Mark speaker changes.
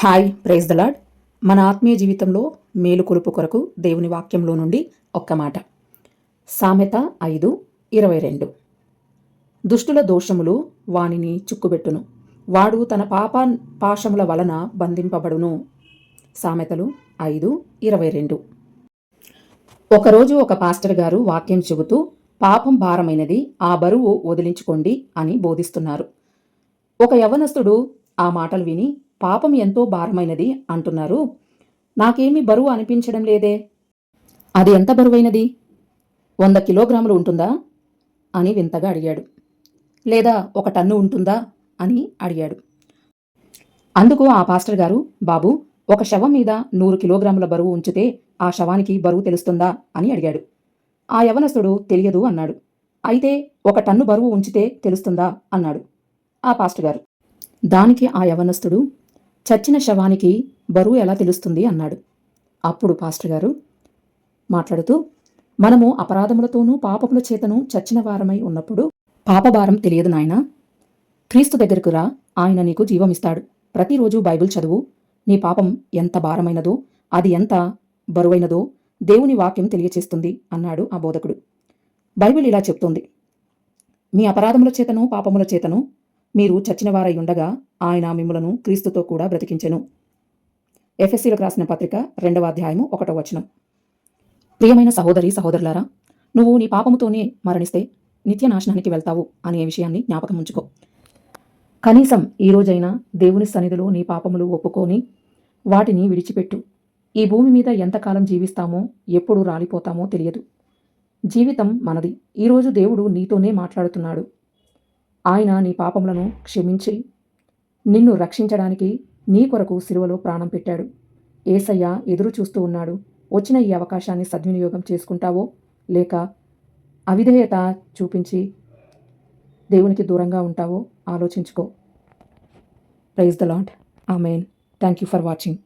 Speaker 1: Hi, praise the lord. మన ఆత్మీయ జీవితంలో మేలుకొలుపు కొరకు దేవుని వాక్యంలో నుండి ఒక్క మాట. సామెత 5:22. దుష్టుల దోషములు వానిని చుక్కుబెట్టును, వాడు తన పాశముల వలన బంధింపబడును. సామెతలు 5:22. ఒకరోజు ఒక పాస్టర్ గారు వాక్యం చెబుతూ పాపం భారమైనది, ఆ బరువు వదిలించుకోండి అని బోధిస్తున్నారు. ఒక యవ్వనస్తుడు ఆ మాటలు విని, పాపం ఎంతో భారమైనది అంటున్నారు, నాకేమీ బరువు అనిపించడం లేదే, అది ఎంత బరువైనది, 100 కిలోగ్రాములు ఉంటుందా అని వింతగా అడిగాడు. లేదా 1 టన్ను ఉంటుందా అని అడిగాడు. అందుకు ఆ పాస్టర్ గారు, బాబు, ఒక శవం మీద 100 కిలోగ్రాముల బరువు ఉంచితే ఆ శవానికి బరువు తెలుస్తుందా అని అడిగాడు. ఆ యవనస్తుడు తెలియదు అన్నాడు. అయితే 1 టన్ను బరువు ఉంచితే తెలుస్తుందా అన్నాడు ఆ పాస్టర్ గారు. దానికి ఆ యవనస్తుడు, చచ్చిన శవానికి బరువు ఎలా తెలుస్తుంది అన్నాడు. అప్పుడు పాస్టర్ గారు మాట్లాడుతూ, మనము అపరాధములతోనూ పాపముల చేతను చచ్చిన వారమై ఉన్నప్పుడు పాపభారం తెలియదు నాయనా. క్రీస్తు దగ్గరకు రా, ఆయన నీకు జీవమిస్తాడు. ప్రతిరోజు బైబిల్ చదువు, నీ పాపం ఎంత భారమైనదో, అది ఎంత బరువైనదో దేవుని వాక్యం తెలియచేస్తుంది అన్నాడు ఆ బోధకుడు. బైబిల్ ఇలా చెప్తుంది, మీ అపరాధముల చేతను పాపముల చేతను మీరు చచ్చినవారై ఉండగా ఆయన మిమ్ములను క్రీస్తుతో కూడా బ్రతికించెను. ఎఫెసీలకు రాసిన పత్రిక 2వ అధ్యాయము 1వ వచనం. ప్రియమైన సహోదరి సహోదరులారా, నువ్వు నీ పాపముతోనే మరణిస్తే నిత్య నాశనానికి వెళ్తావు అనే విషయాన్ని జ్ఞాపకం ఉంచుకో. కనీసం ఈ రోజైనా దేవుని సన్నిధిలో నీ పాపములు ఒప్పుకొని వాటిని విడిచిపెట్టు. ఈ భూమి మీద ఎంతకాలం జీవిస్తామో, ఎప్పుడు రాలిపోతామో తెలియదు. జీవితం మనది. ఈరోజు దేవుడు నీతోనే మాట్లాడుతున్నాడు. ఆయన నీ పాపములను క్షమించి నిన్ను రక్షించడానికి నీ కొరకు సిలువలో ప్రాణం పెట్టాడు. యేసయ్య ఎదురు చూస్తూ ఉన్నాడు. వచ్చిన ఈ అవకాశాన్ని సద్వినియోగం చేసుకుంటావో, లేక అవిధేయత చూపించి దేవునికి దూరంగా ఉంటావో ఆలోచించుకో. Praise the Lord. Amen. Thank you for watching.